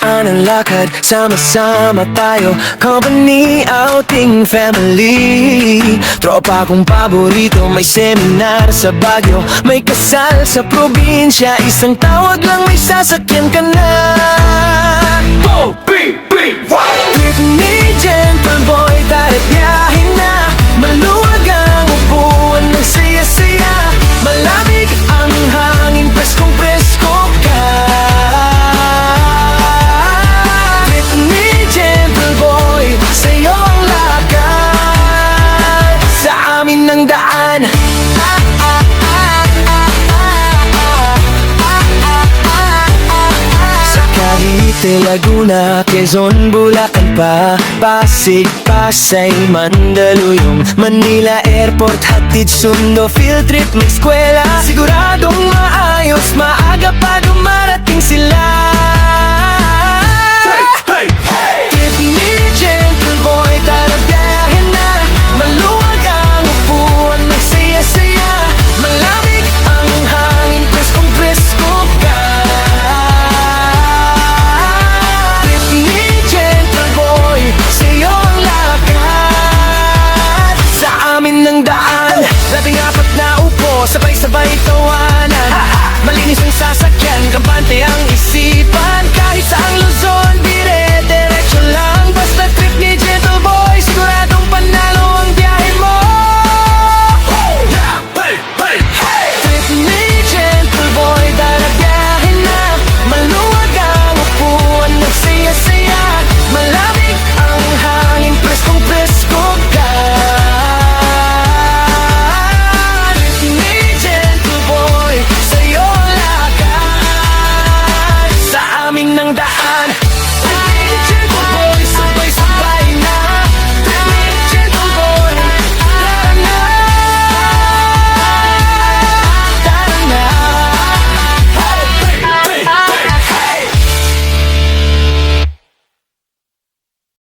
daan ang lakad, sama-sama tayo. Company, outing, family. Tropa kong paborito, may seminar sa Baguio, may kasal sa probinsya. Isang tawag lang, may sasakyan ka na. Trip ni Gentle Boy, tara't biyahin na. Maluwag ang upuan ng saya-saya, malamig ang hangin, preskong presko ka. Trip ni Gentle Boy, sa'yo ang lakad, sa amin ang daan. Cavite, Laguna, Quezon, Bulacan pa, Pasig, Pasay, Mandaluyong, Manila Airport, hatid sundo, field trip, may eskwela. Siguradong maayos, maaga pa dumarating sila. Trip ni Gentle Boy, tara biyahin na. Maluwag ang upuan, may saya-saya, malamig ang hangin, preskong presko ka. Ng daan, labing apat na upo, sabay-sabay tawanan. Malinis ang